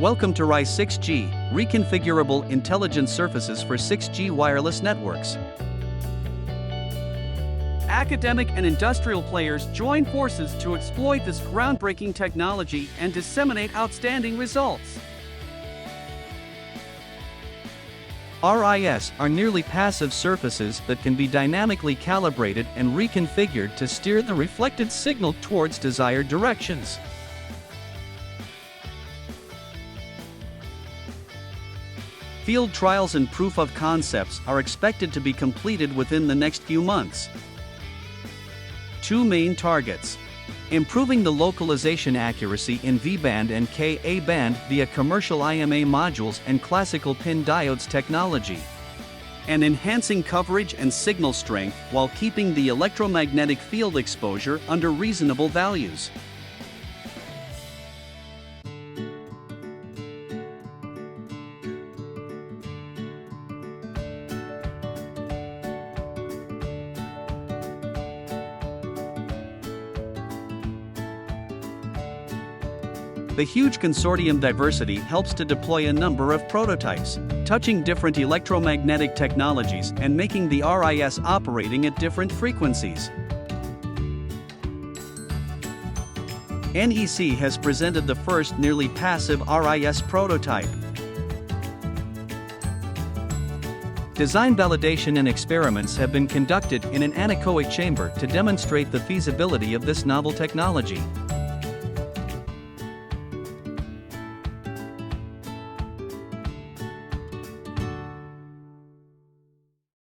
Welcome to RISE-6G, reconfigurable intelligent surfaces for 6G wireless networks. Academic and industrial players join forces to exploit this groundbreaking technology and disseminate outstanding results. RIS are nearly passive surfaces that can be dynamically calibrated and reconfigured to steer the reflected signal towards desired directions. Field trials and proof of concepts are expected to be completed within the next few months. Two main targets: improving the localization accuracy in V-band and Ka-band via commercial IMA modules and classical PIN diodes technology, and enhancing coverage and signal strength while keeping the electromagnetic field exposure under reasonable values. The huge consortium diversity helps to deploy a number of prototypes, touching different electromagnetic technologies and making the RIS operating at different frequencies. NEC has presented the first nearly passive RIS prototype. Design validation and experiments have been conducted in an anechoic chamber to demonstrate the feasibility of this novel technology.